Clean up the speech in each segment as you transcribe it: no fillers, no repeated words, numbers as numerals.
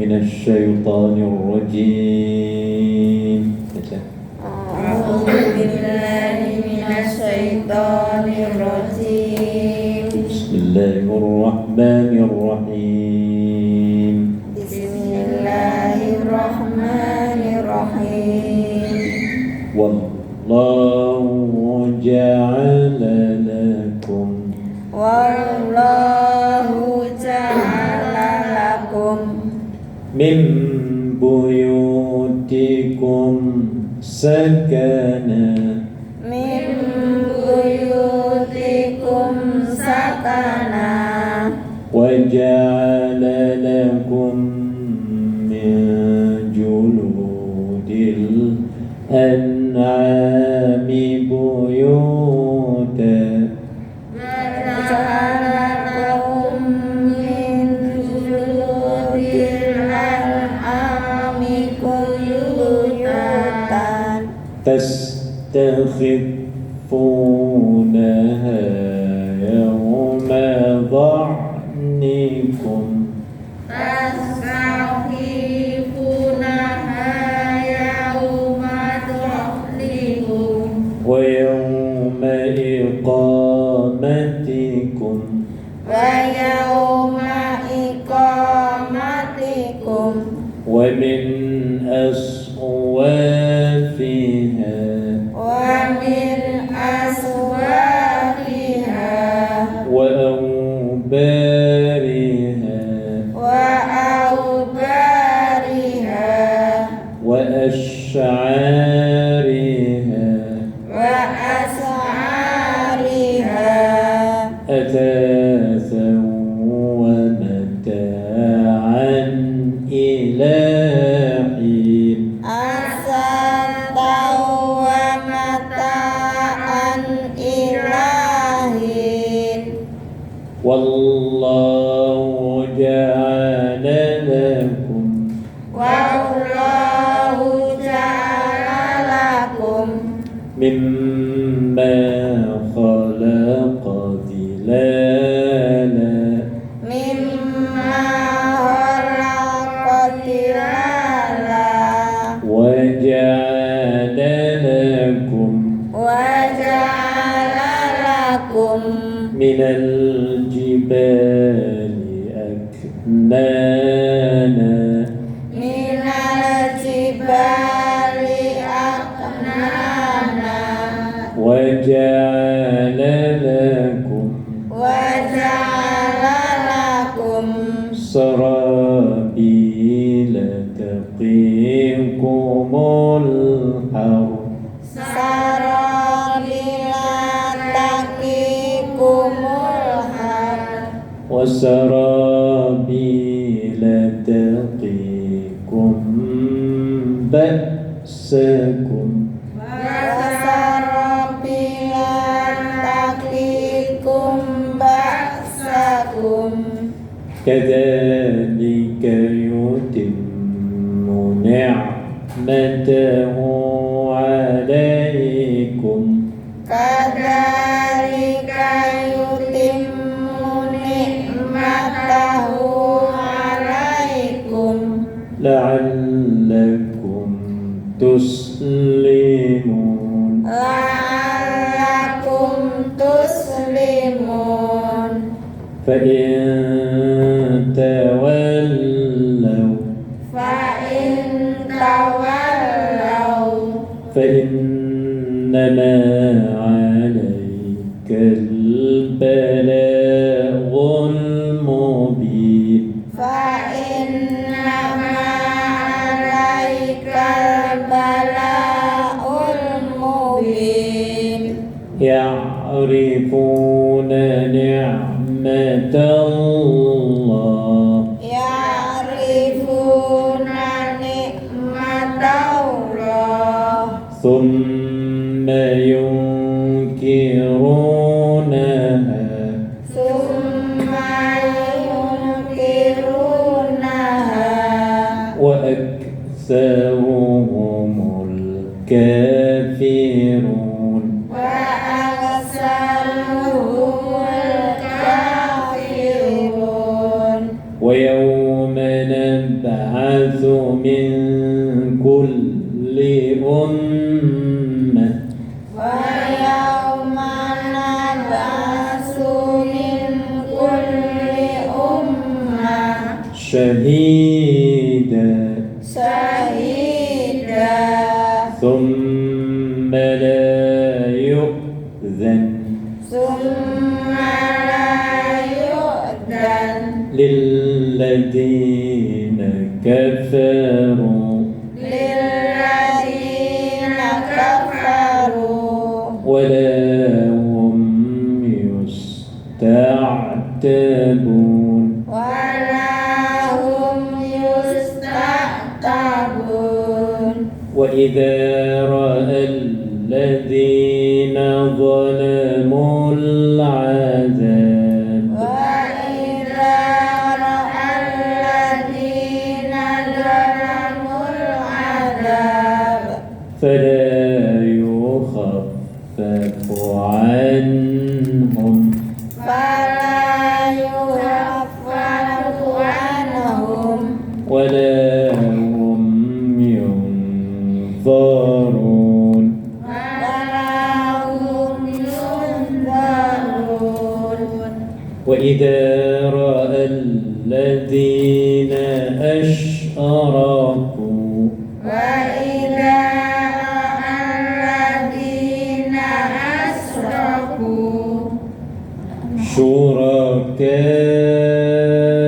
من الشيطان الرجيم. أعوذ بالله من الشيطان الرجيم. بسم الله الرحمن الرحيم. بسم الله الرحمن الرحيم. والله جعل لكم والله جعل لكم من بيوتكم سكنا من بيوتكم سكنا وجعل لكم من جلود الأنعام بيوتا وجعل لكم من جلود الأنعام بيوتا تستخفونها يوم ظعنكم تستخفونها يوم ظعنكم ويوم إقامتكم ويوم إقامتكم ومن أصوافها ومن أصوافها وأوبارها وأوبارها وأشعارها وأسعارها أثاثا ومتاعا إلى حين أسادا ومتاعا إلى حين والله جعل لكم والله جعل لكم مما خلق ظلالا مما خلق ظلالا وجعل لكم من الجبال أكنانا من الجبال أكنانا وجعل لكم سرابيل تقيكم الحر سرابيل تقيكم الحر وسرابيل تقيكم بأسكم وسرابيل تقيكم بأسكم كذلك يتم نعمته عليكم كذلك يتم نعمته عليكم لعلكم تسلمون لعلكم تسلمون فإن تولوا فإن تولوا فإنما عليك البلاغ المبين فإنما عليك البلاغ المبين يعرفون نعمة الله يعرفون نعمة الله ثم ينكرونها ثم ينكرونها وأكثرهم الكافرون وأكثرهم الكافرون ويوم نبعث نبعث من كل أمة ويوم نبعث من كل أمة شهيدا شهيدا ثم لا يؤذن ثم لا يؤذن للذين كفروا للذين كفروا ولا هم يستعتبون ولا هم يستعتبون وإذا رأى الذين ظلموا العذاب وإذا رأى الذين ظلموا العذاب فلا يخفف عنهم فلا يخفف عنهم ولا هم ينظرون ولا هم ينذرون وإذا رأى الذين أشركوا وإذا رأى الذين أشركوا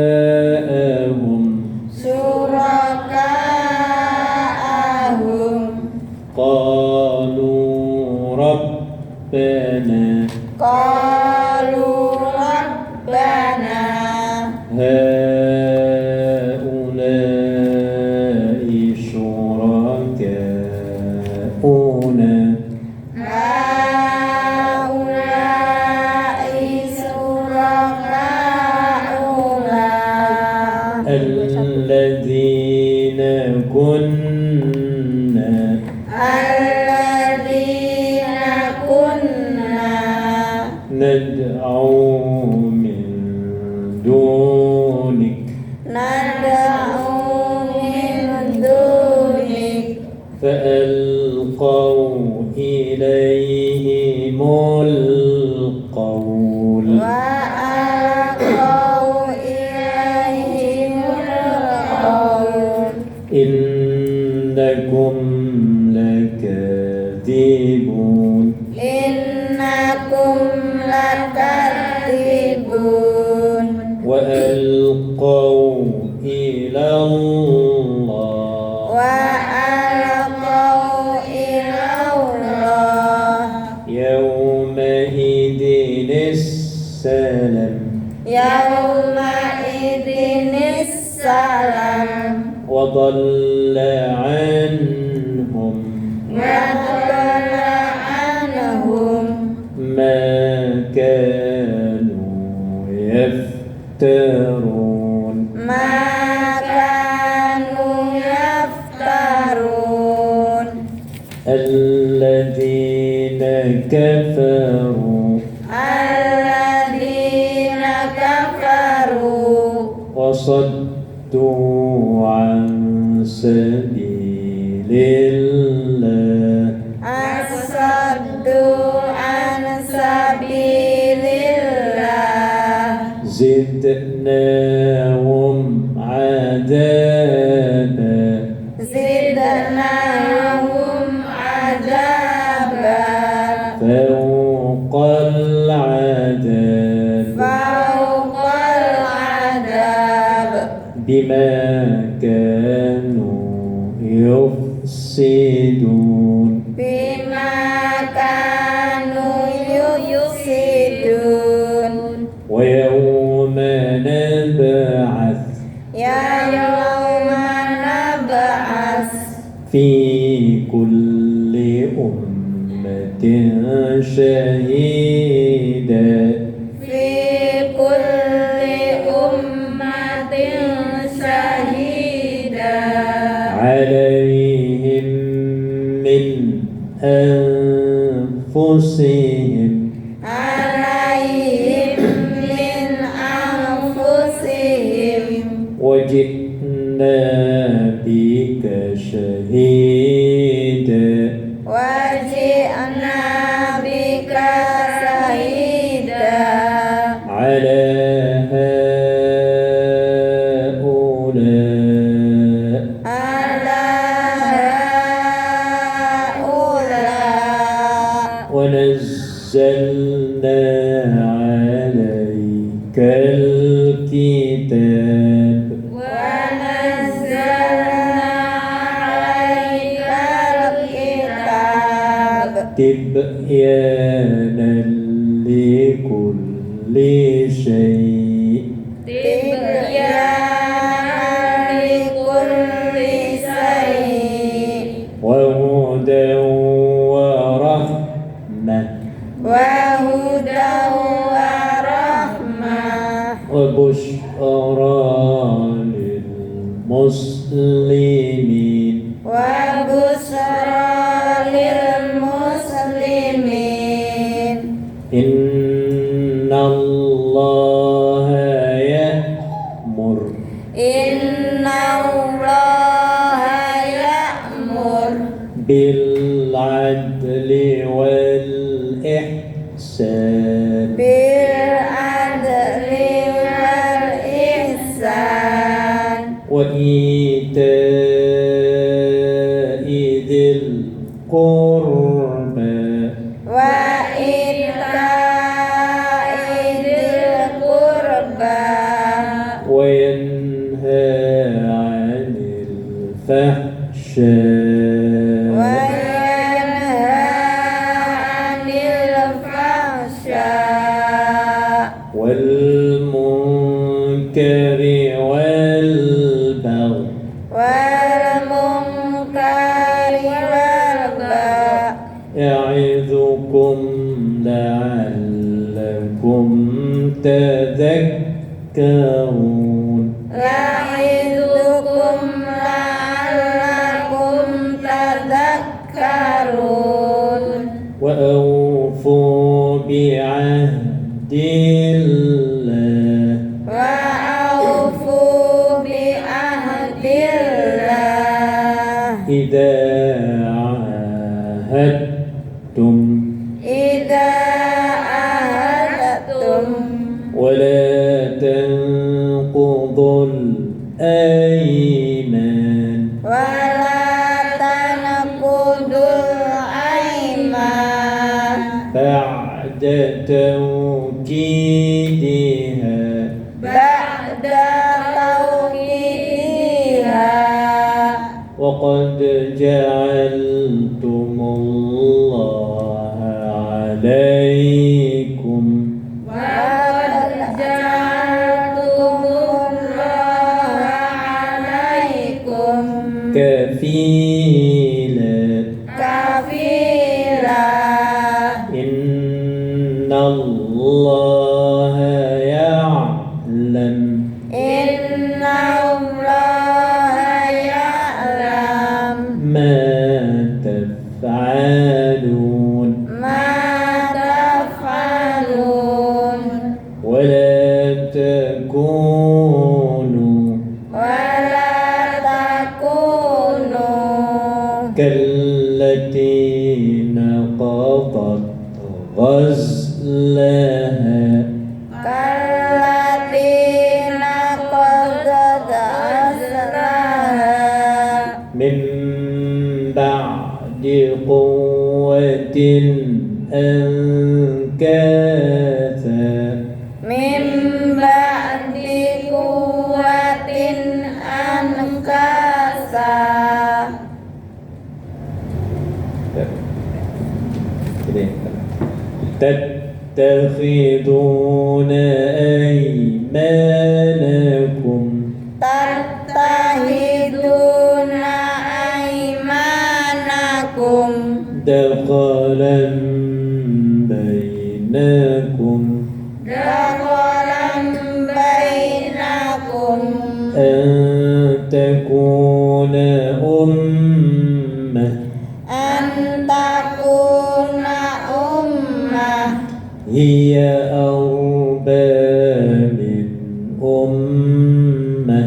شركاءهم شركاءهم قالوا ربنا قالوا ربنا هؤلاء شركاؤنا هؤلاء شركاؤنا الذين كنا الذين كنا ندعو من دونك ندعو من دونك فألقوا إليهم القول وألقوا إليهم القول إنكم لكاذبون إنكم لكاذبون وألقوا إلى الله وألقوا إلى الله يومئذ السلام يومئذ السلام وضل عنهم وضل عنهم ما كانوا يفترون ما كانوا يفترون الذين كفروا الذين كفروا وصدوا عن سبيل الله أصدوا عن سبيل الله زدناهم عذابا زدناهم عذابا فوق العذاب فوق العذاب بما كانوا يفسدون بما كانوا يفسدون ويوم نبعث يوم نبعث في كل أمة شهيدا في كل أمة شهيدا عليهم من أنفسهم عليهم من أنفسهم وجئنا بك شهيدا وجئنا بك شهيدا على هؤلاء على هؤلاء ونزلنا عليك الكتاب ونزلنا عليك الكتاب تبيانا لكل شيء تبيانا لكل شيء وهدى ورحمة وهدى ورحمة وبشرى للمسلمين وبشرى للمسلمين إن الله يأمر إن الله يأمر بالعدل والإحسان بالعدل والإحسان وإيتاء ذي القربى وإيتاء ذي القربى وينهى عن الفحشاء وينهى عن الفحشاء والمنكر والبغي والمنكر والبغي يعظكم لعلكم تذكرون يعظكم لعلكم تذكرون وأوفوا بعهد الله وأوفوا بعهد الله إذا عاهدتم إذا عاهدتم ولا تنقضوا الأيمان ولا تنقضوا الأيمان بعد توكيدها بعد توكيدها وقد جعلتم الله عليكم وقد جعلتم الله عليكم كفيلا كفيلا إن الله يعلم إن الله يعلم ما تفعلون ما تفعلون ولا تكونوا ولا تكونوا كالتي نقضت غزلها كالتي نقضت غزلها من بعد قوة أنكاثا من بعد قوة أنكاسا تتخذون أيمانكم تتخذون أيمانكم دخلا بينكم دخلا بينكم أن تكون أمة أن تكون أمة هي أربى من أمة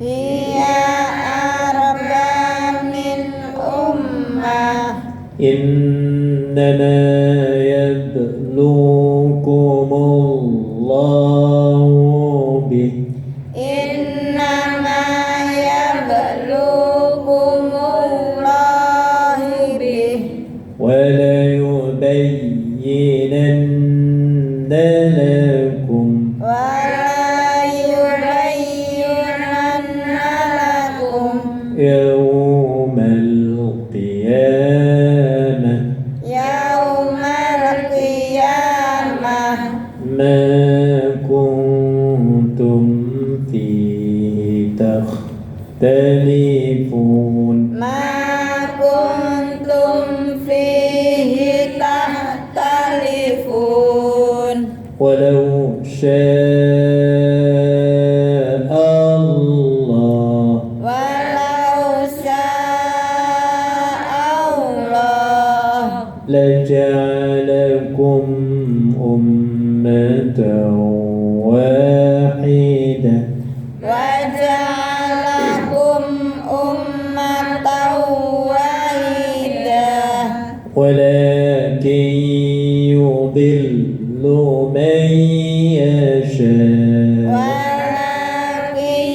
هي إنما يبلوكم الله به إنما يبلوكم الله به وليبينن لكم ولا يبينن لكم يوم القيامة يوم القيامة ما كنتم فيه تختلفون ما كنتم فيه تختلفون ولو شاء الله ولو شاء الله لجعلكم أمة واحدة وجعلكم أمة واحدة ولكن يضل من يشاء ولكن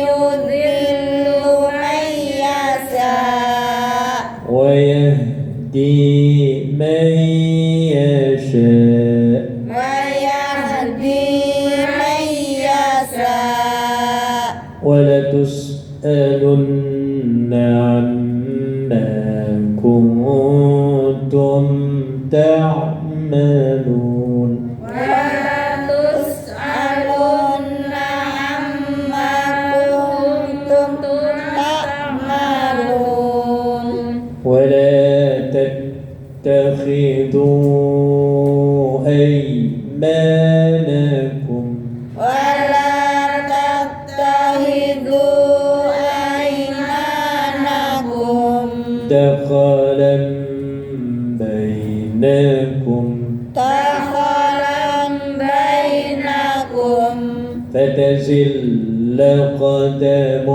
يضل من يشاء ويهدي من يشاء ويهدي من يشاء ولتسألن عما كنتم تعملون ولتسألن عما كنتم تعملون ولا تتخذوا أيمانكم ولا تتخذوا أيمانكم دخلا بينكم فتزل قدم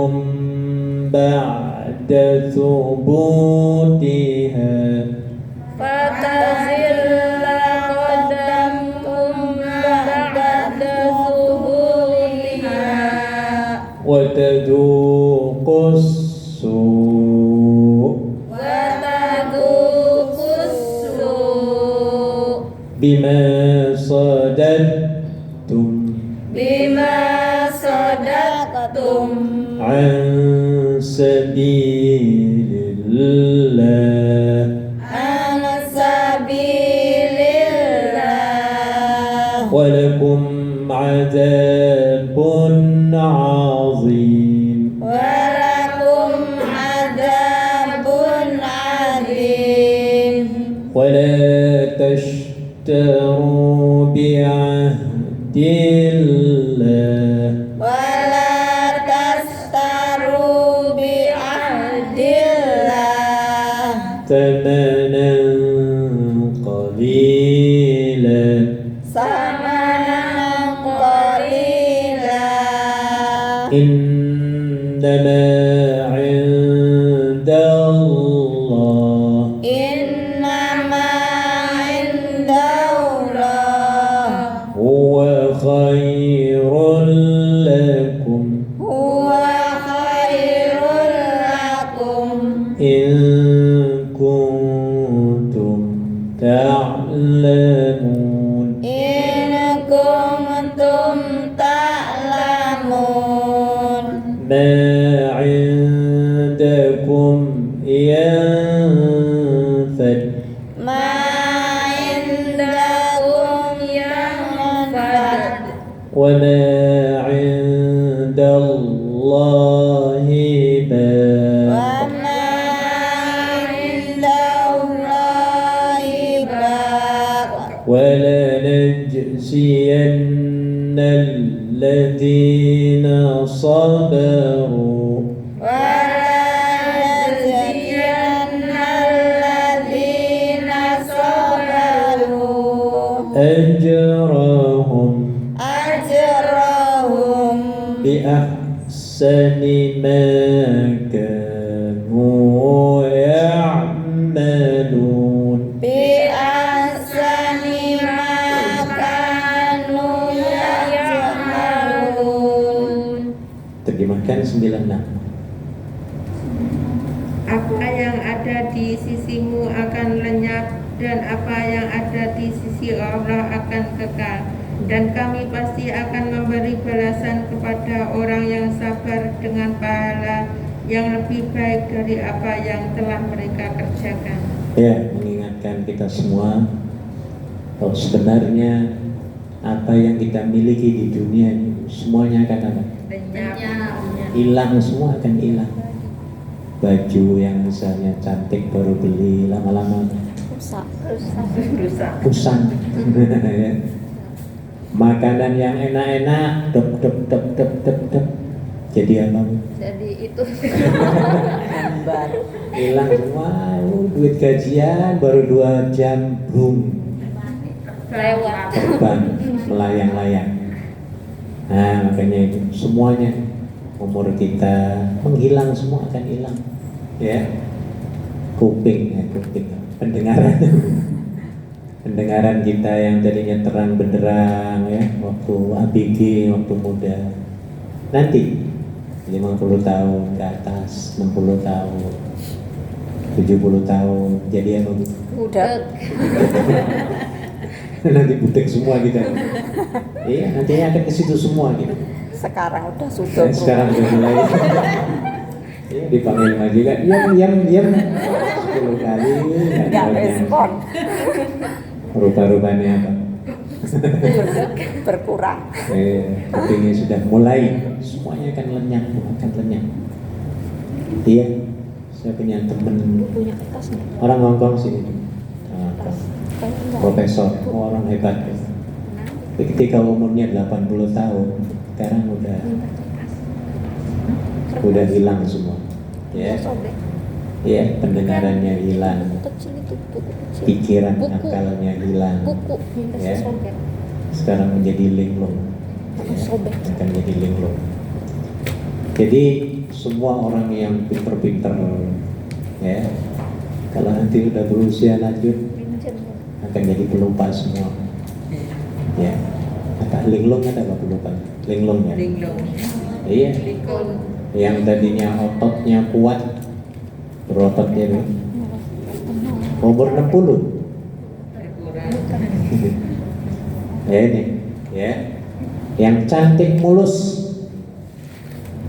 بعد ثبوتها فتزل قدم بعد ثبوتها وتذوق السوء بما صددتم عن سبيل الله ولكم عذاب عظيم ولا تشتروا بعهد الله ثمنا قليلا إنما عند الله هو خير لكم إن كنتم تعلمون ما عندكم ينفد وما عند الله باق ولنجزين الذين صبروا أجرهم بأحسن ما كانوا يعملون 96. Apa yang ada di sisimu akan lenyap dan apa yang ada di sisi Allah akan kekal. Dan kami pasti akan memberi balasan kepada orang yang sabar dengan pahala yang lebih baik dari apa yang telah mereka kerjakan. Ya, mengingatkan kita semua bahwa sebenarnya apa yang kita miliki di dunia ini semuanya akan apa? Lenyap. Hilang, semua akan hilang. Baju yang misalnya cantik baru beli, lama-lama Rusak. kusam. Ya. Makanan yang enak-enak, dep. Jadi apa? Jadi itu Hilang semua. Duit gajian baru 2 jam, boom, lewat. terbang, melayang-layang. Nah, makanya itu semuanya, umur kita menghilang, semua akan hilang. Ya, kuping, pendengaran kita yang tadinya terang benderang ya, waktu ABG, waktu muda, nanti 50 tahun ke atas, 60 tahun, 70 tahun, jadi apa? Udah. Nanti budek semua kita. Iya, nantinya akan ke situ semua gitu. Sekarang udah sudah. Sekarang udah mulai. Iya, dipanggil majikan, diam 10 kali Nggak respon. Rupa-rupanya apa? Berkurang. Kupingnya sudah mulai, semuanya akan lenyap. Iya, saya punya temen Punya kertas nih. orang Hongkong sini, profesor, orang hebat. Tapi ketika umurnya 80 tahun, sekarang udah hilang semua. Ya, Sobek. ya, pendengarannya hilang, Kecil itu buku kecil. pikiran Buku. akalnya hilang. Buku minta Ya. sobek. Sekarang menjadi linglung. Aku sobek. Akan menjadi linglung. Jadi semua orang yang pinter-pinter, ya, kalau nanti udah berusia lanjut akan jadi pelupa semua. Ya, kata linglung ada apa pelupa? Linglung ya. Linglung. Iya. Likun. Yang tadinya ototnya kuat, berototnya itu umur 60. Berkurang. Ya ini, ya, yang cantik mulus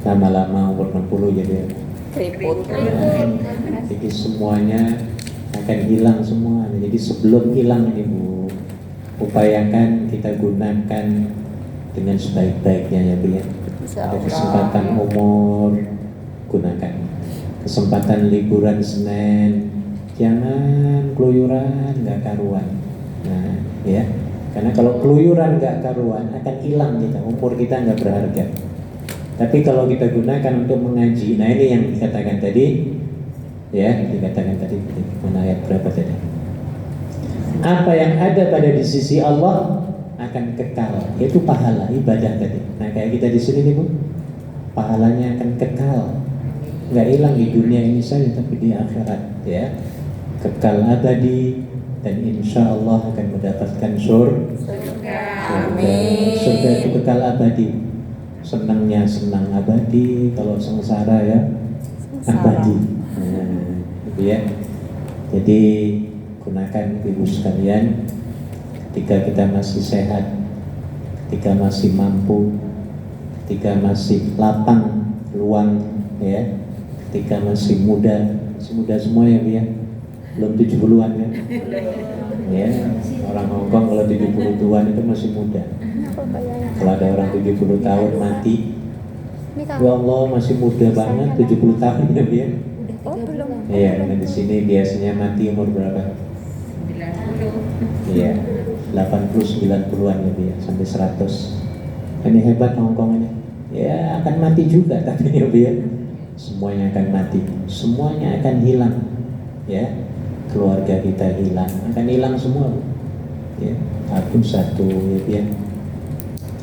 lama-lama umur 60 jadi. Keriput. Jadi semuanya akan hilang semua. Jadi sebelum hilang ini Bu, upayakan kita gunakan dengan sebaik-baiknya ya Bu ya. Ada kesempatan umur, gunakan. Kesempatan liburan Senin, jangan keluyuran nggak karuan. Nah, ya, karena kalau keluyuran nggak karuan akan hilang kita, umur kita nggak berharga. Tapi kalau kita gunakan untuk mengaji, nah ini yang dikatakan tadi, ya, dikatakan tadi, mana ayat berapa tadi? Apa yang ada pada di sisi Allah akan kekal, yaitu pahala ibadah tadi. Nah kayak kita di sini nih Bu, pahalanya akan kekal, nggak hilang di dunia ini saja, tapi di akhirat, ya, kekal abadi, dan insya Allah akan mendapatkan surga. Surga itu kekal abadi. Senangnya senang abadi, kalau sengsara ya abadi. Nah, gitu ya. Jadi gunakan ibu sekalian, ketika kita masih sehat, ketika masih mampu, ketika masih lapang luang, ya, ketika masih muda semua ya Bu ya, belum 70-an kan? Ya, orang Hongkong kalau 70-an itu masih muda. Kalau ada orang 70 tahun mati, ya Allah masih muda banget, 70 tahun ya Bu ya. Oh belum. Iya, dan di sini biasanya mati umur berapa? 90. Iya, 80-90-an ya Bu ya, sampai 100. Ini hebat Hongkong ini. Ya akan mati juga tapi ya Bu ya. Semuanya akan mati, semuanya akan hilang. Ya, keluarga kita hilang, akan hilang semua. Ya, aku satu ya Bu ya.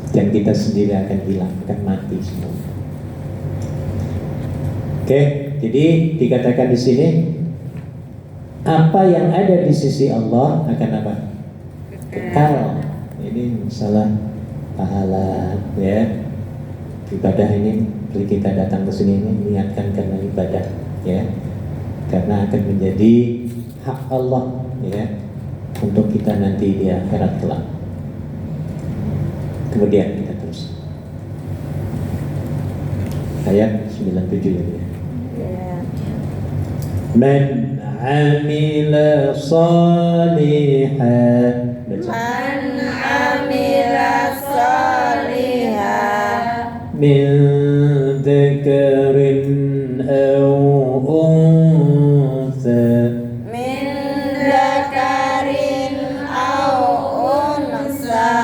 Dan kita sendiri akan hilang, akan mati semua. Oke, jadi dikatakan di sini apa yang ada di sisi Allah akan apa? Kekal. Ini masalah pahala ya. Ibadah ini Jadi kita datang ke sini ini niatkan karena ibadah, ya. Karena akan menjadi hak Allah, ya, untuk kita nanti di akhirat kelak. Kemudian kita terus. Ayat 97 ya. Man amila salihan. Man amila salihan min dzakarin aw untha min dzakarin aw unsa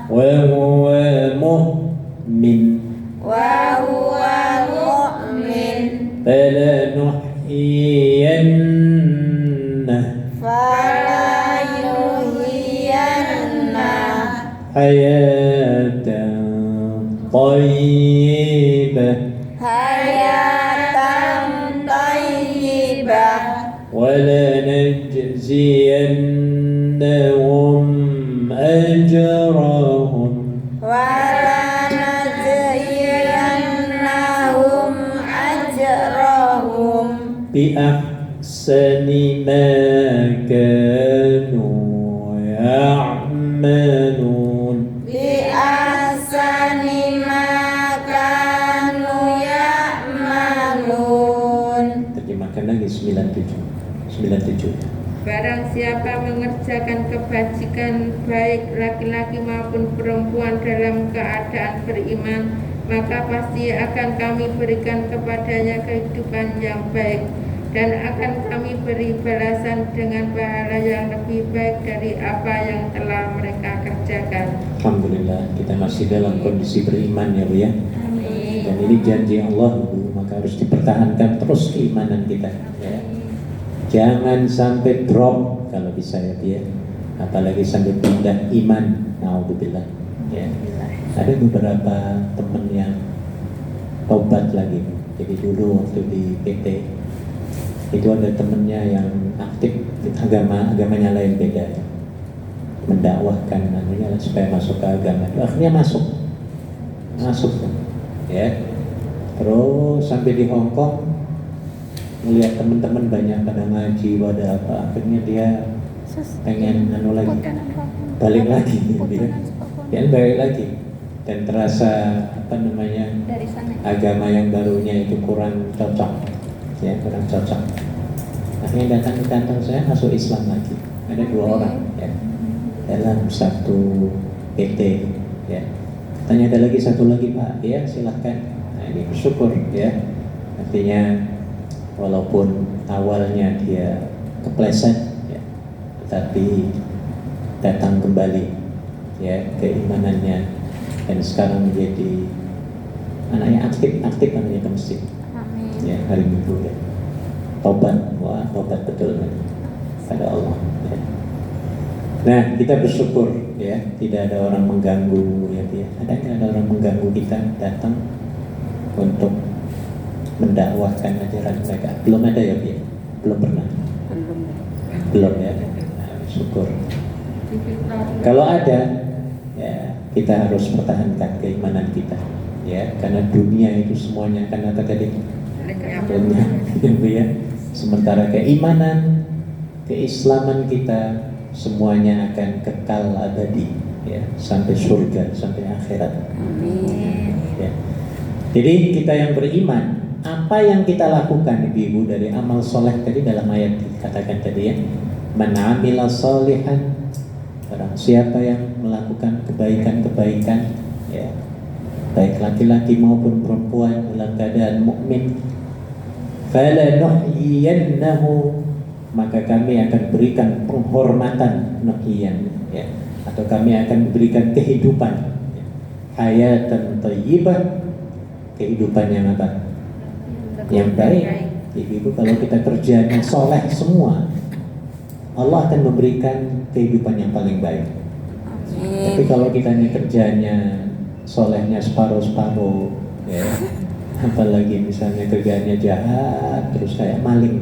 wa huwa mu'min wa huwa mu'min falanuhyiyannahu falayuhyiyannahu hayatan thayyibah hayatan thayyibah walanajziyannahum ajrahum walanajziyannahum ajrahum bi ahsani ma kanu ya'malun. bi ahsani ma kanu ya'malun. Terjemahkan lagi 97. Barang siapa mengerjakan kebajikan baik laki-laki maupun perempuan dalam keadaan beriman, maka pasti akan kami berikan kepadanya kehidupan yang baik, dan akan kami beri balasan dengan pahala yang lebih baik dari apa yang telah mereka kerjakan. Alhamdulillah kita masih dalam kondisi beriman ya Bu ya. Amin. Dan ini janji Allah Bu, maka harus dipertahankan terus keimanan kita ya. Jangan sampai drop kalau bisa ya Bu ya. Apalagi sampai pindah iman. Naudzubillah ya. Ada beberapa teman yang tobat lagi. Jadi dulu waktu di PT itu ada temennya yang aktif agamanya lain beda ya. Mendakwahkan namanya supaya masuk ke agama. Akhirnya masuk ya. Terus sampai di Hong Kong melihat teman-teman banyak pada ngaji, pada apa, akhirnya dia pengen lagi balik lagi dia balik lagi, dan terasa Dari sana. agama yang barunya itu kurang cocok ya, akhirnya datang ke kantor saya, masuk Islam lagi. Ada 2 orang ya, dalam satu PT ya. Katanya ada lagi satu lagi Pak, ya silahkan. Nah ini bersyukur ya, artinya walaupun awalnya dia kepleset ya, tapi datang kembali ya keimanannya, dan sekarang menjadi anaknya aktif namanya ke masjid ya, hari Minggu ya. Tobat betul kan pada Allah ya. Nah kita bersyukur ya, tidak ada orang mengganggu ya, ada orang mengganggu kita datang untuk mendakwahkan ajaran mereka. Belum ada ya Bu? Belum pernah? Belum ya? Nah, syukur. Kalau ada ya, kita harus pertahankan keimanan kita ya, karena dunia itu semuanya akan apa tadi? Lenyap ya. Sementara keimanan, keislaman kita semuanya akan kekal abadi ya, sampai surga, sampai akhirat. Amin. Ya. Jadi kita yang beriman, apa yang kita lakukan ibu-ibu dari amal soleh tadi dalam ayat dikatakan tadi ya, man amila sholihan, barang siapa yang melakukan kebaikan-kebaikan ya, baik laki-laki maupun perempuan dalam keadaan mukmin, falanuhyiyannahu, maka kami akan berikan penghormatan, nuhyiyan ya, atau kami akan berikan kehidupan ya, hayatan thayyibah, kehidupan yang apa? Yang baik. Ibu kalau kita kerjanya soleh semua, Allah akan memberikan kehidupan yang paling baik. Tapi kalau kita kerjanya solehnya separuh-separuh ya, apalagi misalnya kerjanya jahat, terus kayak maling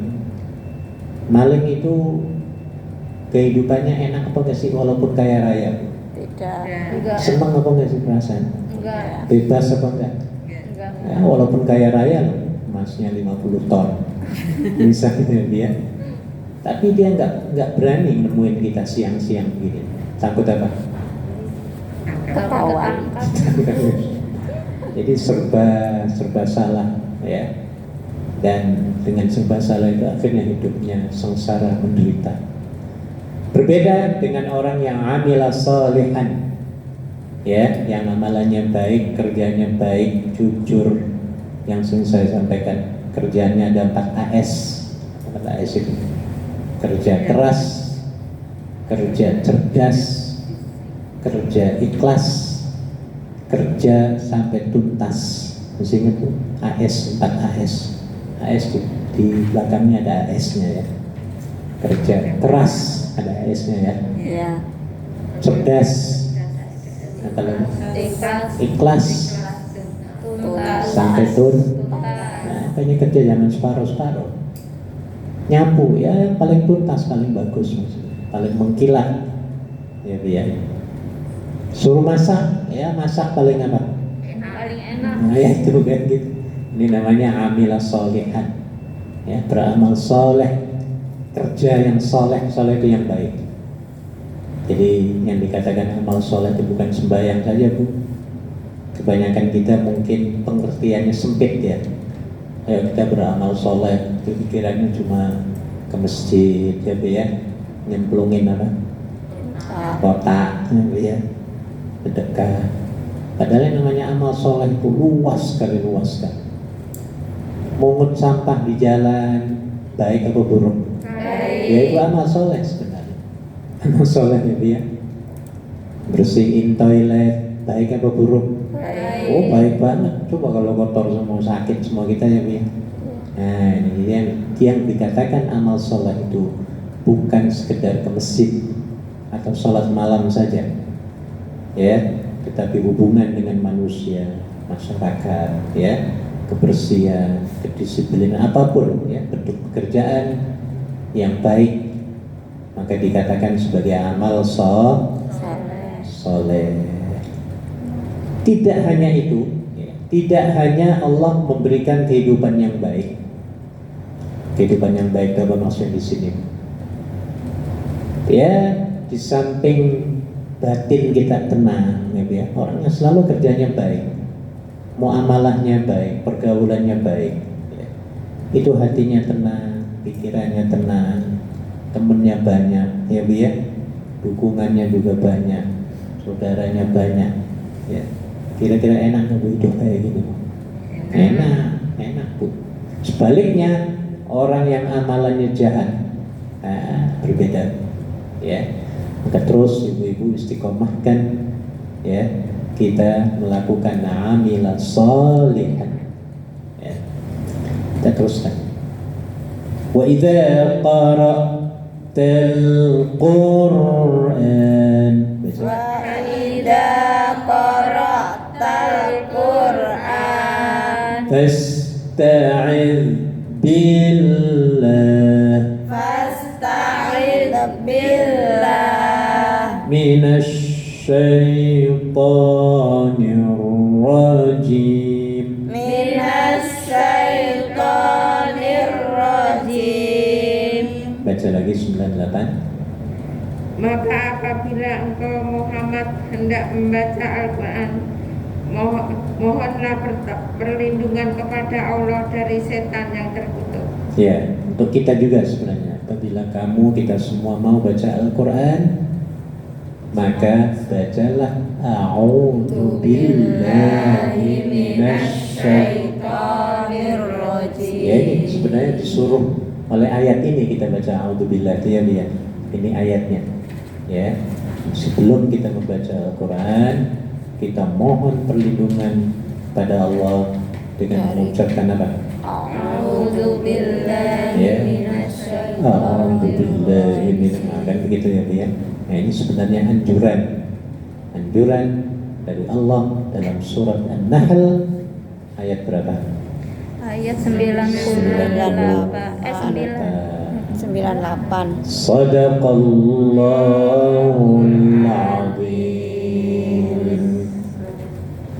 itu kehidupannya enak apa enggak sih walaupun kaya raya? Tidak. Enggak. Senang apa enggak sih perasaan? Enggak. Bebas apa enggak? Ya, walaupun kaya raya loh, emasnya 50 ton misalnya dia, tapi dia nggak berani nemuin kita siang-siang begini. Takut apa? Ketahuan. Jadi serba salah ya, dan dengan serba salah itu akhirnya hidupnya sengsara menderita. Berbeda dengan orang yang amila sholihan, ya, yang amalannya baik, kerjanya baik, jujur. Yang sering saya sampaikan, kerjanya ada 4 AS. 4 AS itu kerja keras, kerja cerdas, kerja ikhlas, kerja sampai tuntas. Mesti ingat tuh, AS, 4 AS. AS di belakangnya ada AS-nya ya. Kerja keras ada AS-nya ya. Ya. Cerdas, apa lagi? Ikhlas, Tuntas. sampai nah, ini kerja jangan separuh-separuh. Nyapu ya yang paling tuntas, paling bagus maksudnya, paling mengkilat ya dia. Suruh masak ya, masak paling apa? Paling enak. Nah ya itu kan gitu. Ini namanya amilah sholihan ya, beramal soleh, kerja yang soleh. Soleh itu yang baik. Jadi yang dikatakan amal soleh itu bukan sembahyang saja, Bu. Kebanyakan kita mungkin pengertiannya sempit ya. Ayo kita beramal soleh, itu pikirannya cuma ke masjid ya, Bu ya, nyemplungin apa? Kotak ya, sedekah. Padahal yang namanya amal soleh itu luas sekali, luas sekali. Mungut sampah di jalan, baik apa buruk? Ya itu amal soleh sebenarnya. Amal soleh ya, Bu ya. Bersihin toilet, baik apa buruk? Oh baik banget. Coba kalau kotor semua, sakit semua kita ya, Bu ya. Nah ini yang dikatakan amal soleh itu bukan sekedar ke masjid atau sholat malam saja ya, tetapi hubungan dengan manusia, masyarakat ya, kebersihan, kedisiplinan, apapun ya, bentuk pekerjaan yang baik, maka dikatakan sebagai amal soleh. Tidak hanya itu ya, tidak hanya Allah memberikan kehidupan yang baik. Kehidupan yang baik apa maksudnya di sini? Ya, di samping batin kita tenang ya, orangnya selalu kerjanya baik, muamalahnya baik, pergaulannya baik ya. Itu hatinya tenang, pikirannya tenang, temennya banyak ya, Bu ya, dukungannya juga banyak, saudaranya banyak ya. Kira-kira enak nggak Bu hidup kayak gini? Enak Bu. Sebaliknya orang yang amalannya jahat, berbeda ya. Maka terus ibu-ibu istiqomahkan ya, kita melakukan amilan sholihan ya. Kita teruskan. Wa idza qara'tal Qur'an, Wa idza qara'tal Qur'an fasta'idz billah fasta'idz billah minasyaitonir rajim. minasyaitonir rajim. Baca lagi 98. Maka apabila engkau Muhammad hendak membaca Al-Quran, mohonlah perlindungan kepada Allah dari setan yang terkutuk. Ya, untuk kita juga sebenarnya. Apabila kita semua mau baca Al-Quran, maka bacalah A'udzu billahi minasyaitonir rajim. Ya, ini sebenarnya disuruh oleh ayat ini kita baca A'udzu billahi ya, dia. Ini ayatnya. Ya. Sebelum kita membaca Al-Quran, kita mohon perlindungan pada Allah dengan mengucapkan apa? A'udzu billahi Ya. minasyaitonir Alhamdulillah, kan begitu ya, Bu ya. Nah, ini sebenarnya anjuran dari Allah dalam surat An-Nahl ayat berapa? Ayat 98. 98. Shadaqallahul azim.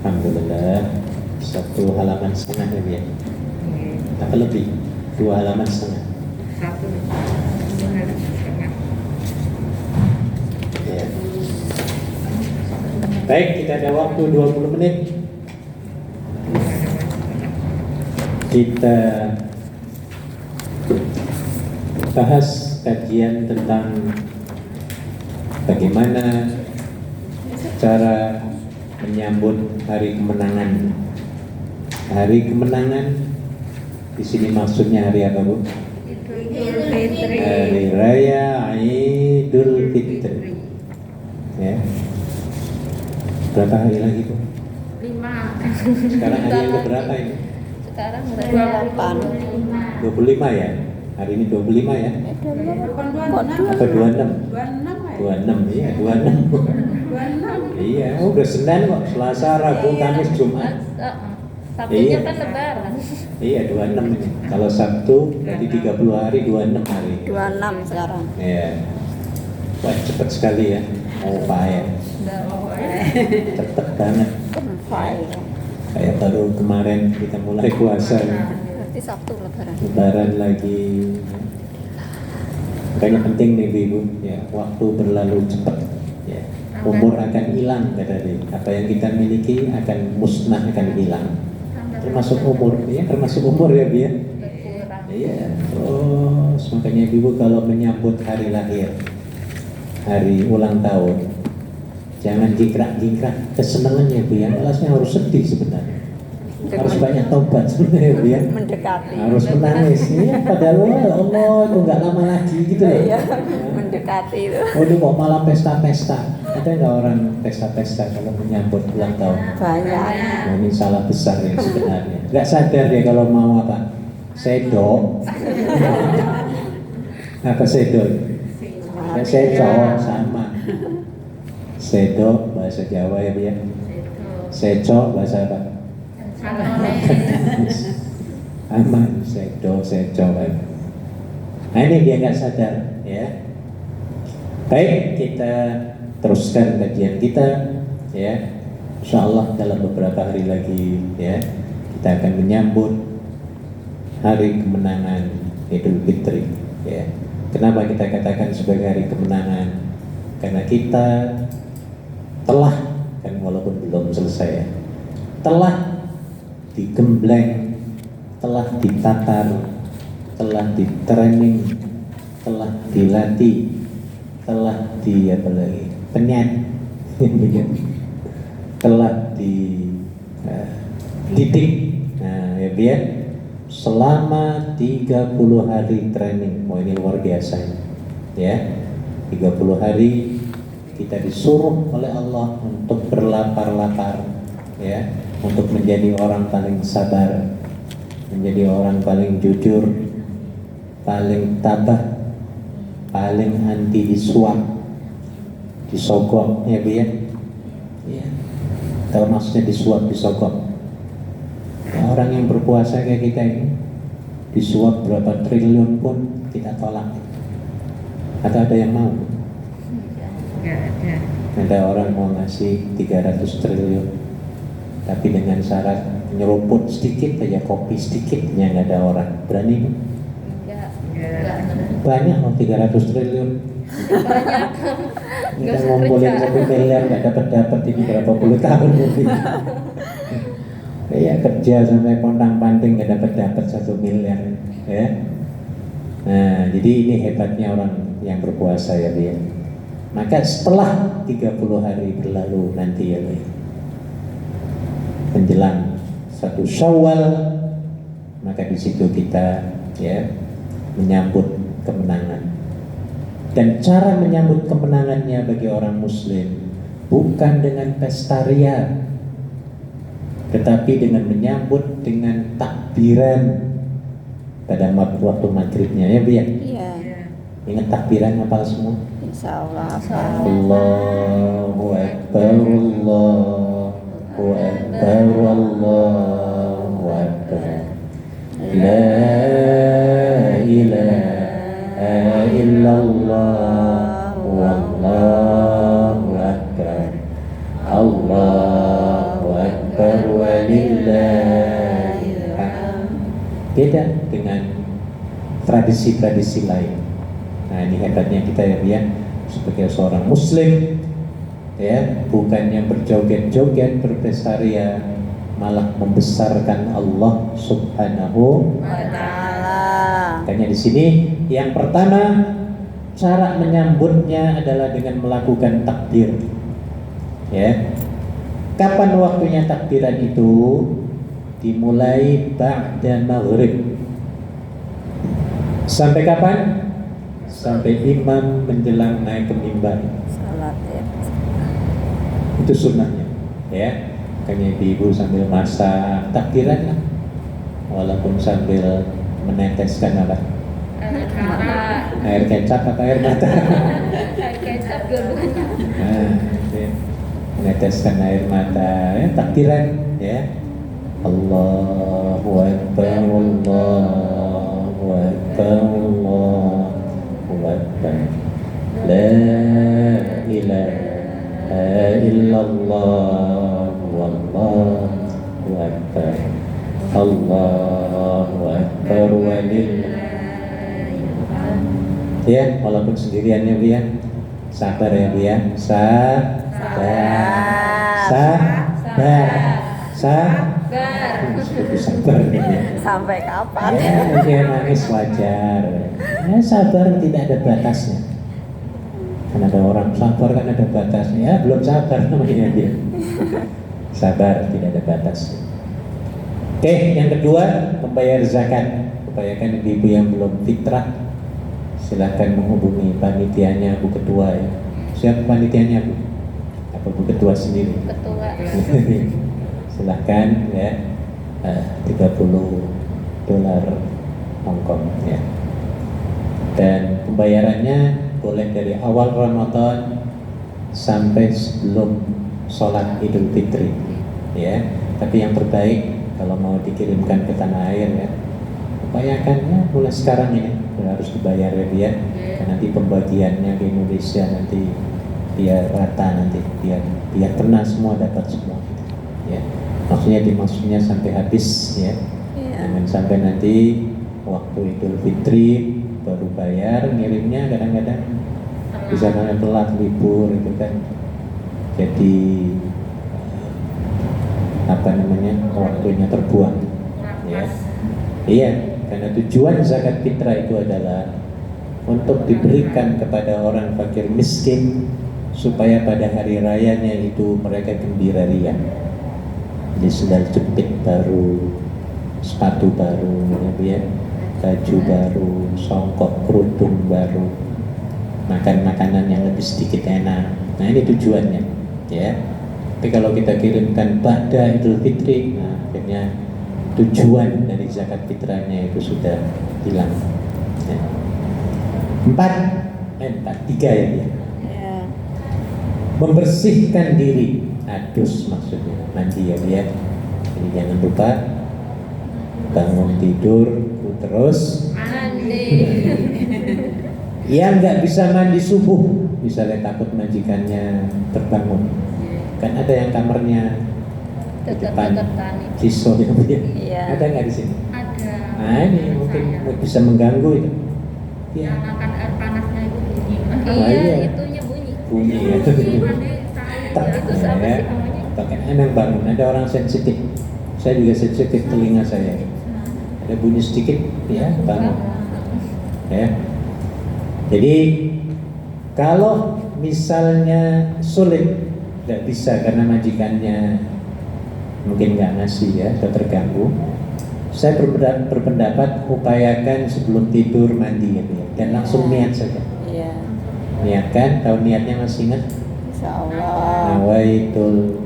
Alhamdulillah. 1 halaman setengah ya, Bu ya. Apa lebih? 2 halaman setengah. 1 halaman setengah. Ya. Baik, kita ada waktu 20 menit. Kita bahas kajian tentang bagaimana cara menyambut hari kemenangan. Hari kemenangan di sini maksudnya hari apa, Bu? Idul Fitri. Hari Raya Idul Fitri. Ya. Berapa hari lagi, Bu? 5. Sekarang hari yang keberapa ini? Sekarang 25. 25 ya? Hari ini 25 ya? Apa 26? 26, iya 26. Iya, oh, udah Senin kok, Selasa, Rabu, Kamis, Jumat. Sabtunya Iya. kan lebaran. Iya 26 ini. Kalau Sabtu berarti 30 hari, 26 hari. 26 sekarang. Iya. Wah, cepet sekali ya. Mau ya. Cepet banget. Kayak baru kemarin kita mulai puasa nih. Berarti Sabtu lebaran. Lebaran lagi. Makanya penting nih Ibu, ya, waktu berlalu cepat. Ya. Umur akan hilang kata dia. Apa yang kita miliki akan musnah, akan hilang. Termasuk umur, ya, termasuk umur ya Bu ya. Berkurang. Iya. Oh, makanya Ibu kalau menyambut hari lahir, hari ulang tahun, jangan jingkrak-jingkrak kesenangannya Bu ya. Alasnya harus sedih sebenarnya. Harus banyak tobat sebenarnya Bu ya. Mendekati. Harus menangis. Iya, padahal ya Allah itu nggak lama lagi gitu loh. Iya, mendekati itu. Oh ini kok malah pesta-pesta. Ada nggak orang pesta-pesta kalau menyambut ulang tahun? Banyak. Nah, ini salah besar ya sebenarnya. Nggak sadar dia kalau mau apa? Sedo. Apa sedo? Ya sedo sama. Sedo bahasa Jawa ya Bu ya. Seco bahasa apa? Aman, sedo. Nah ini dia nggak sadar ya. Baik, kita teruskan kajian kita ya. Insya Allah dalam beberapa hari lagi ya kita akan menyambut hari kemenangan Idul Fitri ya. Kenapa kita katakan sebagai hari kemenangan? Karena kita telah, kan walaupun belum selesai ya, telah digembleng, telah ditatar, telah ditraining, telah dilatih, telah telah dididik. Nah, ya biar selama 30 hari training. Oh ini luar biasa ya. 30 hari kita disuruh oleh Allah untuk berlapar-lapar ya, untuk menjadi orang paling sabar, menjadi orang paling jujur, paling tabah, paling anti disuap, disogok ya Bu ya. Ya. Tahu maksudnya disuap, disogok. Ya, orang yang berpuasa kayak kita ini disuap berapa triliun pun kita tolak. Atau ada yang mau? Nggak ada. Ada orang mau ngasih 300 triliun tapi dengan syarat nyeruput sedikit aja, kopi sedikitnya, nggak ada orang berani. Enggak. Nggak. Banyak loh 300 triliun. Banyak. Kita ngumpulin 1 miliar nggak dapat ini berapa puluh tahun mungkin. Iya, kerja sampai pontang-panting nggak dapat 1 miliar ya. Nah jadi ini hebatnya orang yang berpuasa ya dia. Maka setelah 30 hari berlalu nanti ya Bu, menjelang 1 Syawal, maka di situ kita ya menyambut kemenangan. Dan cara menyambut kemenangannya bagi orang Muslim bukan dengan pesta ria, tetapi dengan menyambut dengan takbiran pada waktu maghribnya ya Bu ya. Iya, Ingat takbiran apa semua? insya Allah. Allahu Akbar, Allahu Akbar, Allahu Akbar. La ilaha illallah, wallahu akbar. Allahu Akbar, walillahi tradisi-tradisi lain. Nah ini hebatnya kita ya, sebagai seorang muslim ya, bukannya berjoget-joget berpestaria, malah membesarkan Allah Subhanahu Wa ta'ala. Makanya di sini yang pertama cara menyambutnya adalah dengan melakukan takbir. Ya. Kapan waktunya takbiran itu? Dimulai ba'da maghrib. Sampai kapan? Sampai imam menjelang naik ke mimbar. Salat ya. Itu sunnahnya. Ya. Makanya ibu sambil masak takbiran lah. Walaupun sambil meneteskan apa? Air kecap atau air mata? Air kecap dua-duanya. Nah, ya. Meneteskan air mata, ya, takbiran, ya. Allahu Akbar, Allahu Akbar, Allahu Akbar. La ilaha illallah, wallahu Akbar. Allahu Akbar walillahi. Ya, walaupun sendiriannya Bu ya. Sabar ya Bu ya. Sabar. Sabar ya. Sampai kapan? Ya, dia nangis wajar. Ya, sabar tidak ada batasnya. Kan ada orang sabar kan ada batasnya. Ya, belum sabar namanya dia. Sabar tidak ada batasnya. Oke, yang kedua membayar zakat. Upayakan ibu-ibu yang belum fitrah, silahkan menghubungi panitianya Bu Ketua ya. Siapa panitianya Bu? Apa Bu Ketua sendiri? Ketua. Silahkan ya, $30 Hongkong ya. Dan pembayarannya boleh dari awal Ramadan sampai sebelum sholat Idul Fitri ya. Tapi yang terbaik kalau mau dikirimkan ke tanah air ya, upayakannya mulai sekarang ini harus dibayar ya dia. Dan nanti pembagiannya ke Indonesia nanti biar rata, nanti biar kena semua, dapat semua ya. Maksudnya sampai habis ya. Jangan sampai nanti waktu Idul Fitri baru bayar, ngirimnya kadang-kadang bisa telat libur itu kan, jadi waktunya terbuang ya. Iya, karena tujuan zakat fitrah itu adalah untuk diberikan kepada orang fakir miskin supaya pada hari rayanya itu mereka gembira ria. Jadi sendal jepit baru, sepatu baru ya, baju baru, songkok kerudung baru, makan makanan yang lebih sedikit enak. Nah ini tujuannya ya. Tapi kalau kita kirimkan pada Idul Fitri, nah akhirnya tujuan dari zakat fitrahnya itu sudah hilang ya. Tiga ya, ya. Membersihkan diri, adus maksudnya, mandi ya dia. Jadi jangan lupa bangun tidur terus Mandi. Yang nggak bisa mandi subuh, misalnya takut majikannya terbangun, kan ada yang kamarnya di depan siswa ya, Iya. ada nggak di sini? Ada. Nah ini mungkin bisa mengganggu itu. Ya. Yang makan air panasnya itu bunyi. Iya, itunya bunyi. Bunyi ya. Tak, Itu sama ya. sih namanya. Pakai anak bangun, ada orang sensitif. Saya juga sensitif telinga saya. Ada bunyi sedikit, ya bangun. Ya. Jadi kalau misalnya sulit, nggak bisa karena majikannya mungkin nggak ngasih ya, atau terganggu, saya berpendapat upayakan sebelum tidur mandi ya, dan langsung niat saja. Iya. Niatkan, tahu niatnya masih ingat? Insyaallah. Nawaitul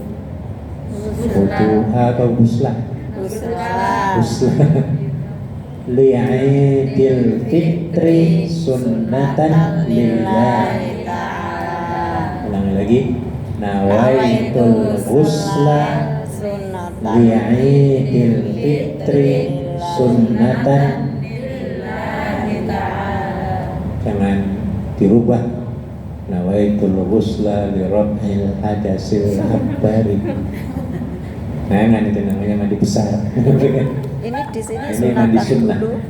wudu'a atau guslah? Guslah li'idil fitri sunnatan lillahi ta'ala. Ulangi lagi. Nawaitul guslah li'idil fitri sunnatan lillahi ta'ala. Jangan dirubah. Nawaitul ghusla li rab'il hadasil akbari. Nah, itu namanya mandi besar. Ini di sini Ini mandi sunatan sunnah. dulu.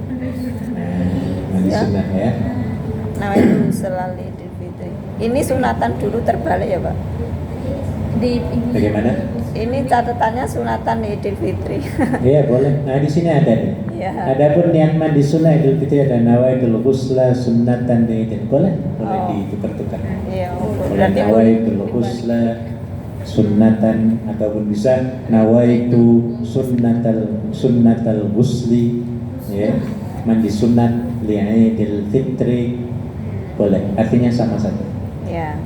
Nah, mandi Ya. sunnah ya. Nah itu selalu Idul Fitri. Ini sunatan dulu terbalik ya Pak? Di Bagaimana? Ini catatannya sunatan Idul Fitri. Iya boleh. Nah di sini ada nih. Ya. Adapun niat mandi sunnah Idul Fitri ada nawaitul ghusla sunnatan idin. Boleh Oh. ditukar-tukar. Iya. Boleh Berarti nawaitul ghusla sunnatan ataupun bisa nawaitu sunnatal ghusli ya, mandi sunat li'idil fitri. Boleh, artinya sama saja. ya.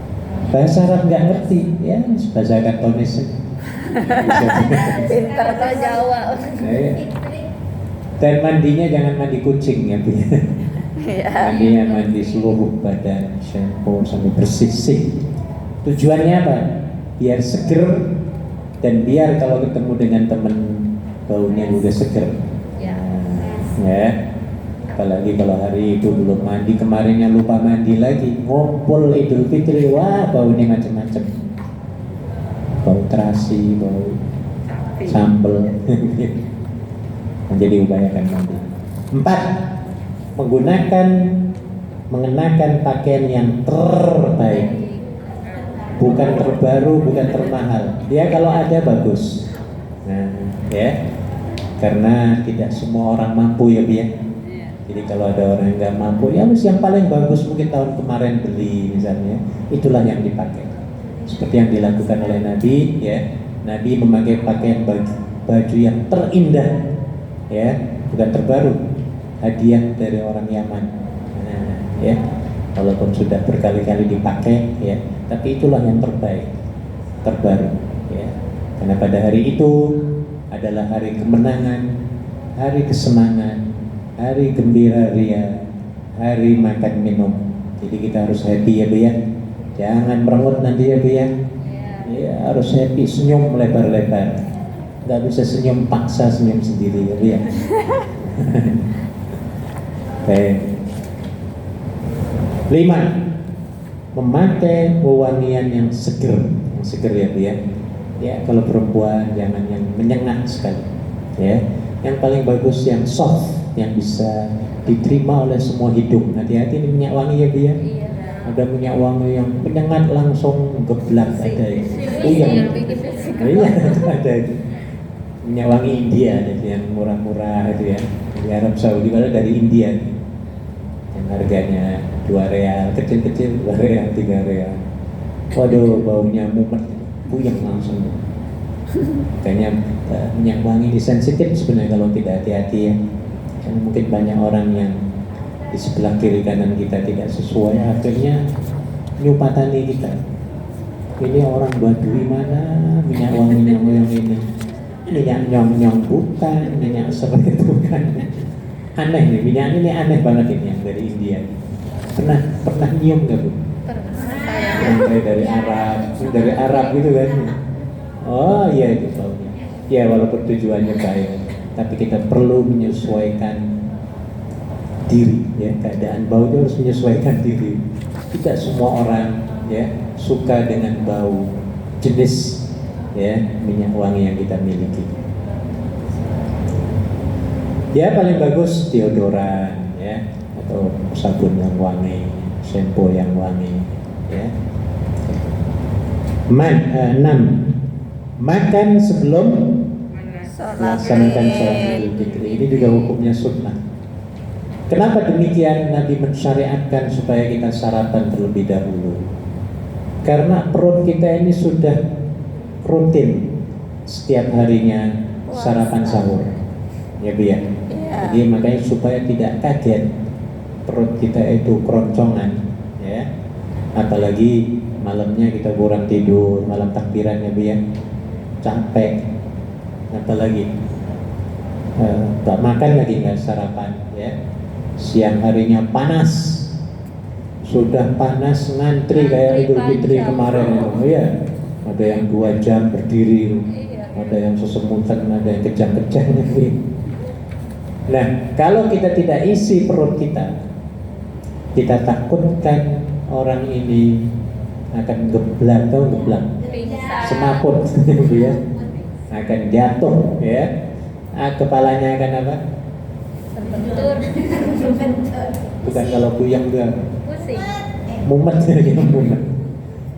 Bahasa Arab nggak ngerti ya, bahasa Kantonis. Pinter kata Jawa. Dan mandinya jangan mandi kucing ya, Bu. Ya. Mandinya mandi seluruh badan, shampoo sampai bersih. Tujuannya apa? Biar seger dan biar kalau ketemu dengan teman baunya juga seger. Ya. Ya. Apalagi kalau hari itu belum mandi, kemarinnya lupa mandi lagi, ngumpul Idul Fitri, wah baunya macam-macam. Bau terasi, bau sambel. Menjadi upayakan mandi. 4. Mengenakan pakaian yang terbaik, bukan terbaru, bukan termahal. Dia kalau ada bagus. Nah, ya, karena tidak semua orang mampu ya, Bia. Jadi kalau ada orang yang nggak mampu, ya mesti yang paling bagus mungkin tahun kemarin beli misalnya, itulah yang dipakai. Seperti yang dilakukan oleh Nabi, ya. Nabi memakai pakaian baju yang terindah, ya, bukan terbaru, hadiah dari orang Yaman. Nah, ya, walaupun sudah berkali-kali dipakai, ya, tapi itulah yang terbaik, terbaru, ya. Karena pada hari itu adalah hari kemenangan, hari kesenangan, hari gembira ria, hari makan minum. Jadi kita harus happy ya Bu ya. Jangan merengut nanti ya Bu ya. Ya harus happy, senyum lebar-lebar. Gak bisa senyum paksa, senyum sendiri ya Bu ya. Baik. 5. Memakai wewangian yang seger ya Bu ya. Ya kalau perempuan jangan yang menyengat sekali. Ya, yang paling bagus yang soft, yang bisa diterima oleh semua hidung. Hati-hati ini minyak wangi ya Bu ya. Iya. Ada minyak wangi yang menyengat langsung geblak ada ya. Yang bikin fisik. Iya ada itu. Minyak wangi India ada yang murah-murah itu ya. Di Arab Saudi padahal dari India. Yang harganya 2 real, kecil-kecil 2 real, 3 real. Waduh baunya mumet, puyeng langsung. Kayaknya minyak wangi ini sensitif sebenarnya kalau tidak hati-hati ya. Karena mungkin banyak orang yang di sebelah kiri kanan kita tidak sesuai, akhirnya nyupatani kita. Ini orang Badui mana minyak wanginya yang ini? Minyak nyong-nyong bukan, minyak serai bukan. Aneh nih, minyak ini aneh banget ini yang dari India. Pernah nyium nggak Bu? Yang dari Arab gitu kan? Oh iya itu baunya. Ya walaupun tujuannya baik, tapi kita perlu menyesuaikan diri ya, keadaan bau itu harus menyesuaikan diri. Tidak semua orang ya suka dengan bau jenis ya minyak wangi yang kita miliki. Ya paling bagus deodoran ya, atau sabun yang wangi, shampoo yang wangi ya. 6. Makan sebelum melaksanakan sholat Idul Fitri. Ini juga hukumnya sunnah. Kenapa demikian? Nabi mensyariatkan supaya kita sarapan terlebih dahulu. Karena perut kita ini sudah rutin setiap harinya sarapan sahur. Ya Bu ya. Jadi makanya supaya tidak kaget perut kita itu keroncongan ya. Apalagi malamnya kita kurang tidur, malam takbiran ya Bu ya. Capek. Apalagi tak makan lagi nggak sarapan ya. Siang harinya panas, sudah panas ngantri kayak Idul Fitri kemarin ya. Oh iya, ada yang 2 jam berdiri, ada yang sesemutan, ada yang kejang-kejang. Nah, kalau kita tidak isi perut kita takutkan orang ini akan geblak, tahu geblak? Semaput, ya, akan jatuh, ya. Kepalanya akan apa? Terbentur. bukan kalau puyeng dia Pusing. mumet gitu, mumet.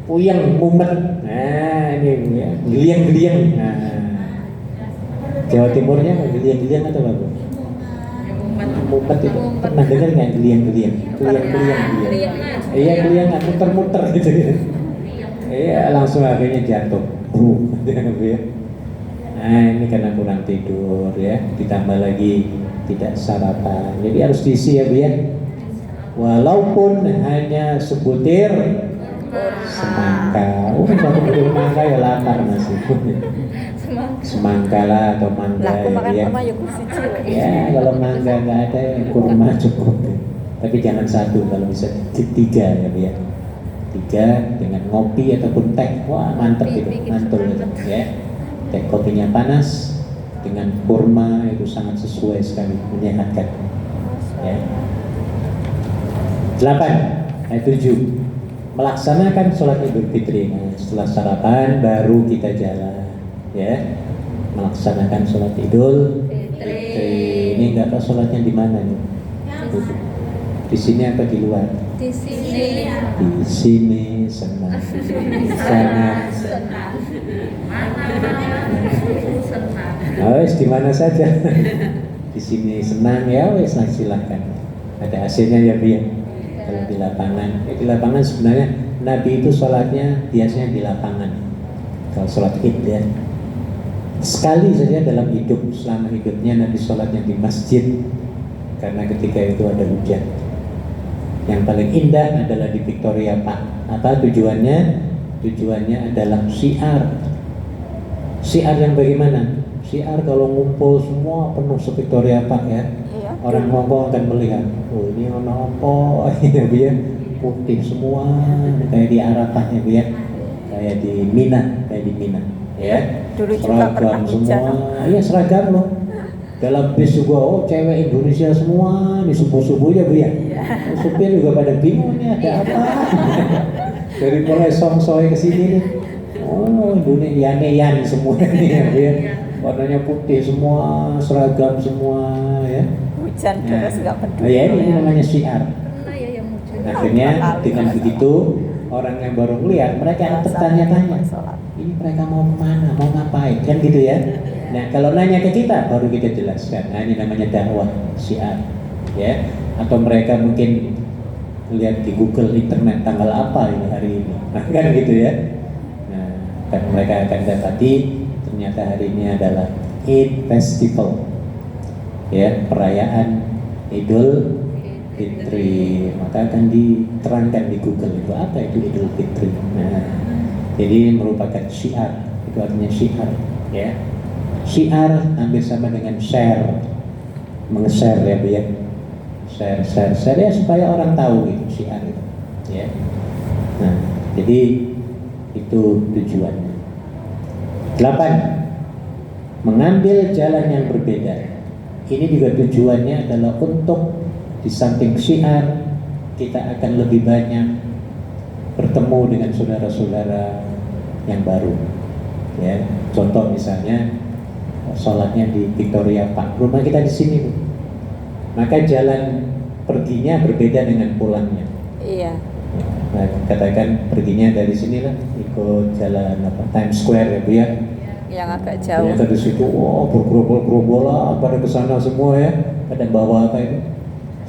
Puyeng, mumet. Nah, ini ya, geliang-geliang. Nah. Jawa Timurnya geliang-geliang atau apa? Mumet itu. Pernah dengar nggak geliang-geliang? Geliang-geliang. Iya, geliangan, muter-muter gitu ya. Iya, langsung akhirnya jatuh. Ya. Nah, ini karena kurang tidur ya, ditambah lagi tidak sarapan. Jadi harus diisi ya, Bu ya. Walaupun hanya sebutir semangka. Satu butir semangka ya lapar masih. Semangka lah atau mangga Lah aku makan ya. sama yogurt siji. Ya, kalau mangga nggak ada, kurma cukup. Tapi jangan satu, kalau bisa tiga ya, Bu ya. 3 dengan ngopi ataupun teh. Wah, mantep itu, mantul itu ya. Teh kopinya panas dengan kurma itu sangat sesuai sekali, menyehatkan. Ya. 8 ayat 7 melaksanakan sholat Idul Fitri. Nah, setelah sarapan baru kita jalan ya, melaksanakan sholat Idul Fitri. Ini nggak tahu sholatnya di mana nih, di sini apa di luar? Di sini. Di sini senang, di sana Senang. oh, di mana saja. Di sini senang ya, wes silahkan. Ada AC-nya ya, Bu ya. Kalau di lapangan sebenarnya Nabi itu sholatnya biasanya di lapangan. Kalau sholat Id ya, sekali saja dalam hidup, selama hidupnya Nabi sholatnya di masjid, karena ketika itu ada hujan. Yang paling indah adalah di Victoria Park. Apa tujuannya? Tujuannya adalah syiar. Syiar yang bagaimana? Syiar kalau ngumpul semua penuh Victoria Park ya. Iya. Orang Hongkong akan melihat, oh ini ono apa ya, Bu ya, putih semua kayak di Arafah ya, Bu ya, kayak di Mina ya. Dulu juga pernah Seragam hujan. semua, iya seragam loh. Dalam bis juga, oh cewek Indonesia semua di subuh-subuh ya, Bu ya. Supir juga pada bingung nih ada apa. Dari mulai Songsoe ke sini nih, oh Indonesia yan semua nih ya, Bu ya. Warnanya putih semua, seragam semua ya. Hujan terus nggak peduli. Oh ya, ini namanya syiar. Nah ya yang muncul. Akhirnya dengan begitu orang yang baru melihat, mereka akan bertanya-tanya, ini mereka mau kemana, mau ngapain, kan gitu ya. Nah kalau nanya ke kita, baru kita jelaskan. Nah ini namanya dakwah syiar, ya. Atau mereka mungkin lihat di Google internet tanggal apa ini hari ini, nah kan gitu ya. Nah dan mereka akan dapati ternyata hari ini adalah Eid Festival, ya, perayaan Idul Fitri. Maka akan diterangkan di Google itu apa itu Idul Fitri. Nah, jadi merupakan syiar, itu artinya syiar, ya. Syiar hampir sama dengan share, meng-share ya, Bu ya. Share ya supaya orang tahu itu syiar itu, ya. Nah, jadi itu tujuannya. 8. Mengambil jalan yang berbeda. Ini juga tujuannya adalah untuk di samping syiar kita akan lebih banyak bertemu dengan saudara-saudara yang baru. Ya, contoh misalnya sholatnya di Victoria Park, rumah kita di sini, Bu. Maka jalan perginya berbeda dengan pulangnya. Iya. Nah, katakan perginya dari sini lah, ikut jalan Times Square ya, Bu ya. Yang agak jauh. Ternyata di situ, wow, bergerombol-gerombol lah, pada kesana semua ya. Pada bawa apa itu?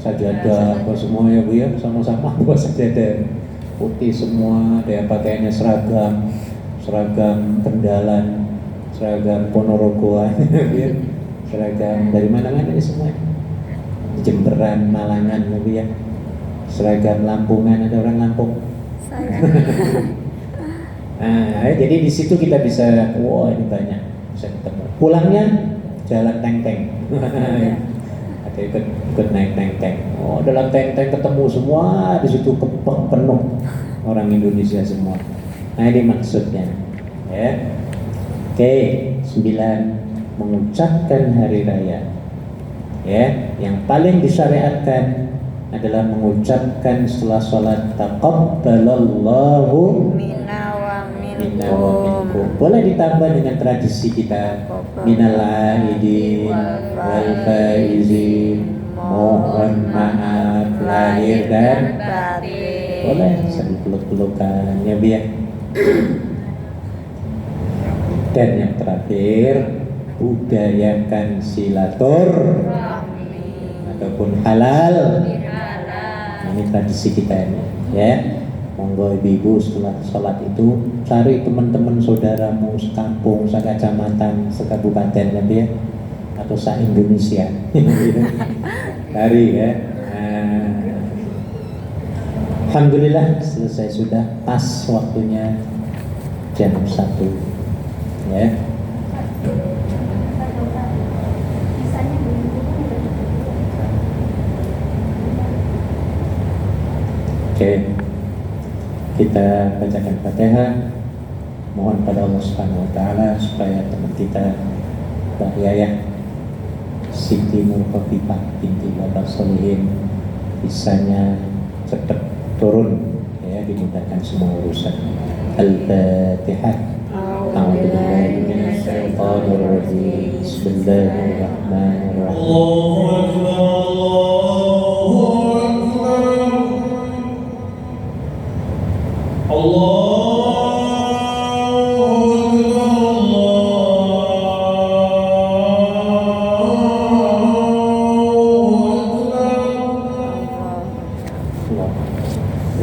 Sajadah, apa semua ya, Bu ya. Sama-sama bawa sajadah putih semua. Ada yang pakaiannya seragam Pendalan, seragam Ponorogoan, ya. Seragam dari mana-mana ya semua. Jemberan, Malangan, ya, Bu ya. Seragam Lampungan, ada orang Lampung. Saya. Nah, jadi di situ kita bisa, wow ini banyak bisa ketemu. Pulangnya jalan teng-teng. Ada ikut naik teng-teng. Oh, dalam teng-teng ketemu semua di situ penuh orang Indonesia semua. Nah, ini maksudnya. Ya. Oke, 9 mengucapkan hari raya. Ya, yang paling disyariatkan adalah mengucapkan setelah sholat taqabbalallahu Minna wa minna wa minkum. minkum. Boleh ditambah dengan tradisi kita minal aidin wal faizin, mohon maaf lahir lahir dan batin. boleh sambil peluk-pelukan ya Bu ya. Dan yang terakhir, budayakan silaturahmi ataupun halal. Nah, ini tradisi kita ini ya. Monggo ibu-ibu setelah sholat itu cari teman-teman saudaramu sekampung, sekecamatan, sekabupaten ya Bu ya, atau se-Indonesia. Cari ya. Nah, alhamdulillah selesai sudah, pas waktunya jam 1 ya. Oke, kita bacakan Fatihah. Mohon pada Allah Subhanahu wa taala supaya teman kita Mbak Yayah Siti Nur Khofifah binti Bapak Solihin bisanya cepat turun ya, dimudahkan semua urusan. Al-Fatihah. A'udzu billahi minasyaitonir rajim. Bismillahirrahmanirrahim. Allahu Akbar, Allahu Akbar. Allah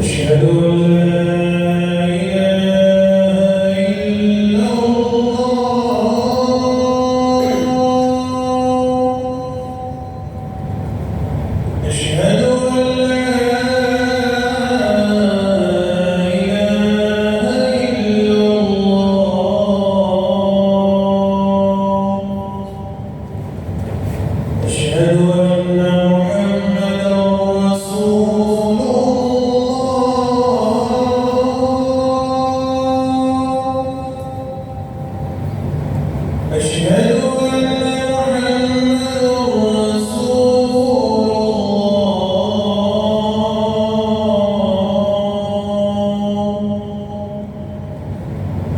أشهد أن لا إله إلا الله أشهد أن لا إله إلا الله أشهد أن محمدا رسول الله أشهد أن محمدا رسول الله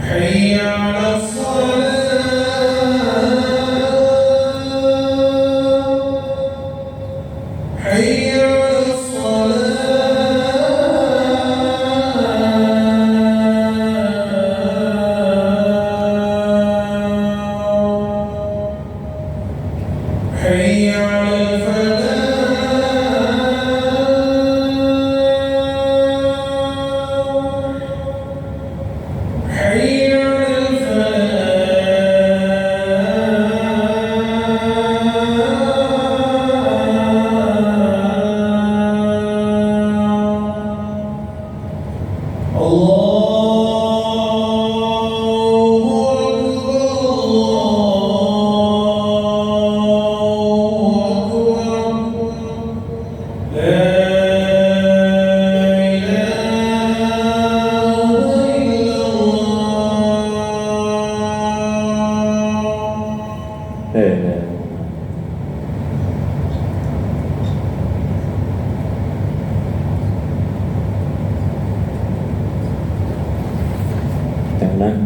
حي على الصلاة حي على الصلاة حي على الفلاح حي على الفلاح الله أكبر لا إله إلا الله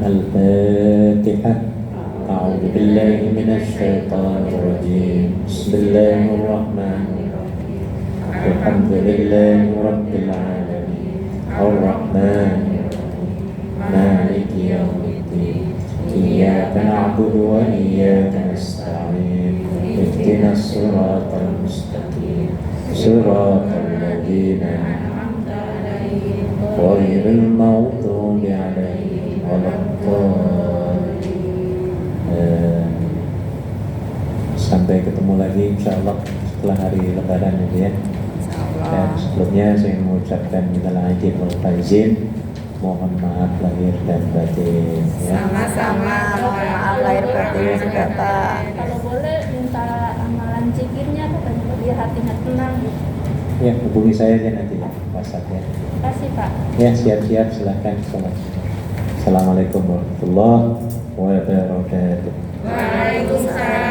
Al-Fatihah. A'udzu billahi minasyaitonir rajim. Bismillahirrahmanirrahim. Alhamdulillahi rabbil alamin. Ar-Rahmanir Rahim. Maliki yaumiddin. Iyyaka na'budu wa iyyaka nasta'in. Ihdinas siratal mustaqim. Siratal ladzina an'amta 'alaihim ghairil maghdubi 'alaihim waladdallin. Sampai ketemu lagi insyaallah setelah hari Lebaran ya. Dan sebelumnya saya mengucapkan minal aidin wal faizin, mohon maaf lahir dan batin ya. Sama-sama, mohon maaf lahir batin juga Pak. Kalau boleh minta amalan zikirnya katanya biar hatinya tenang. Ya, hubungi saya aja nanti ya, WhatsApp ya. Terima kasih Pak. Ya, siap-siap silahkan sholat. Assalamualaikum warahmatullahi wabarakatuh. Waalaikumsalam